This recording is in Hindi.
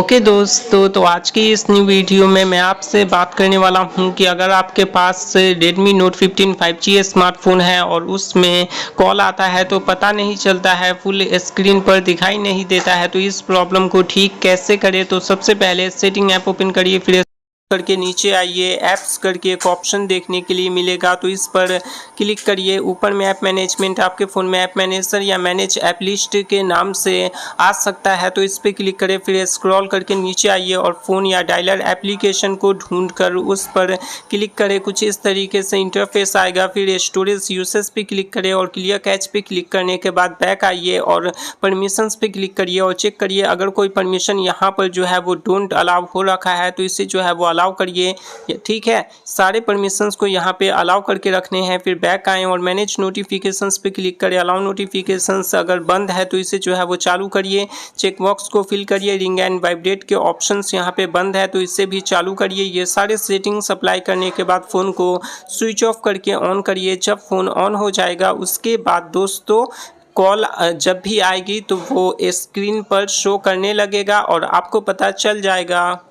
ओके दोस्तों, तो आज की इस न्यू वीडियो में मैं आपसे बात करने वाला हूं कि अगर आपके पास Redmi Note 15 5G स्मार्टफोन है और उसमें कॉल आता है तो पता नहीं चलता है, फुल स्क्रीन पर दिखाई नहीं देता है, तो इस प्रॉब्लम को ठीक कैसे करें। तो सबसे पहले सेटिंग ऐप ओपन करिए, फिर करके नीचे आइए, ऐप्स करके एक ऑप्शन देखने के लिए मिलेगा, तो इस पर क्लिक करिए। ऊपर में ऐप मैनेजमेंट, आपके फ़ोन में ऐप मैनेजर या मैनेज ऐप लिस्ट के नाम से आ सकता है, तो इस पर क्लिक करें। फिर स्क्रॉल करके नीचे आइए और फ़ोन या डायलर एप्लीकेशन को ढूंढकर उस पर क्लिक करें। कुछ इस तरीके से इंटरफेस आएगा। फिर स्टोरेज यूसेज पे क्लिक करें और क्लियर कैच पे क्लिक करने के बाद बैक आइए और परमिशंस पे क्लिक करिए और चेक करिए अगर कोई परमिशन यहाँ पर जो है वो डोंट अलाउ हो रखा है तो इसे जो है वो अलाउ करिए। ठीक है, सारे परमिशंस को यहाँ पे अलाउ करके रखने हैं। फिर बैक आएँ और मैनेज नोटिफिकेशंस पे क्लिक करें। अलाउ नोटिफिकेशंस अगर बंद है तो इसे जो है वो चालू करिए। चेक बॉक्स को फिल करिए। रिंग एंड वाइब्रेट के ऑप्शंस यहाँ पे बंद है तो इसे भी चालू करिए। ये सारे सेटिंग्स अप्लाई करने के बाद फ़ोन को स्विच ऑफ करके ऑन करिए। जब फ़ोन ऑन हो जाएगा उसके बाद दोस्तों कॉल जब भी आएगी तो वो स्क्रीन पर शो करने लगेगा और आपको पता चल जाएगा।